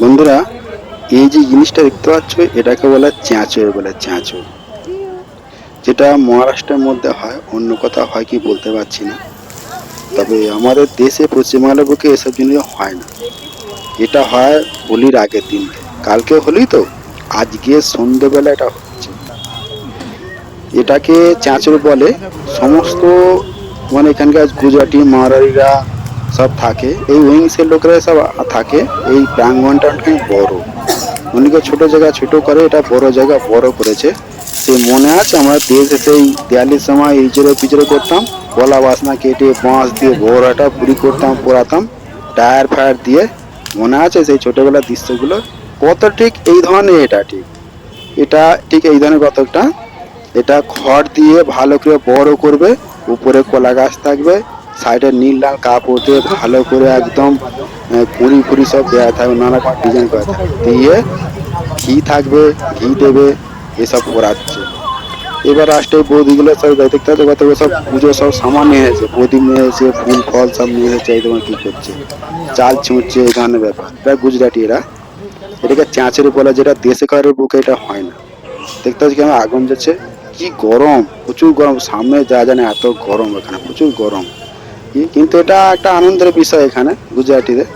বন্ধুরা, এই যে জিনিসটা দেখতে পাচ্ছ এটাকে বলে চ্যাঁচড় বলে, চ্যাঁচড়। যেটা মহারাষ্ট্রের মধ্যে হয়, অন্য কোথাও হয় কি বলতে পারছি না। তবে আমাদের দেশে পশ্চিমবাংলার বুকে এসব জিনিস হয় না। এটা হয় হোলির আগের দিন। কালকে হোলি তো, আজকে সন্ধ্যেবেলা এটা হচ্ছে। এটাকে চ্যাঁচড় বলে। সমস্ত মানে এখানকার গুজরাটি মারোয়াড়িরা সব থাকে, এই উইংসের লোকেরা সব থাকে। এই প্রাঙ্গণটা অনেক বড়, অনেকে ছোট জায়গা ছোট করে, এটা বড় জায়গা বড় করেছে। সে মনে আছে আমরা দেশ সেই দেয়ালির সময় ইজরে পিজরে করতাম, কলা বাসনা কেটে বাঁশ দিয়ে বড়টা পুরি করতাম, পোড়াতাম টায়ার ফায়ার দিয়ে। মনে আছে সেই ছোটবেলার দৃশ্যগুলো? কত ঠিক এই ধরনের, এটা ঠিক এই ধরনের কতকটা। এটা খড় দিয়ে ভালো করে বড় করবে, উপরে কলা গাছ থাকবে, সাইডে নীল লাল কাপড় দিয়ে ভালো করে একদম কুড়ি ফুড়ি সব দেওয়া থাকবে, নানা রকম ডিজাইন করা থাকবে, দিয়ে ঘি থাকবে, ঘি দেবে, এসব করাচ্ছে। এবার লাস্টে বৌদিগুলো সব দেখতে পাচ্ছে কত সব পুজো সব সামান নিয়ে এসেছে, প্রদীপ নিয়ে এসেছে, ফুল ফল সব নিয়ে এসেছে। এই তোমার কি করছে, চাল ছুঁচছে, এই ধরনের ব্যাপার। এটা গুজরাটি এরা, এটাকে চ্যাঁচড়ে বলে, যেটা দেশে কারোর বুকে এটা হয় না। দেখতে পাচ্ছি কেমন আগুন যাচ্ছে, কি গরম, প্রচুর গরম, সামনে যা জানে এত গরম, এখানে প্রচুর গরম। কিন্তু এটা একটা আনন্দের বিষয় এখানে গুজরাটিদের।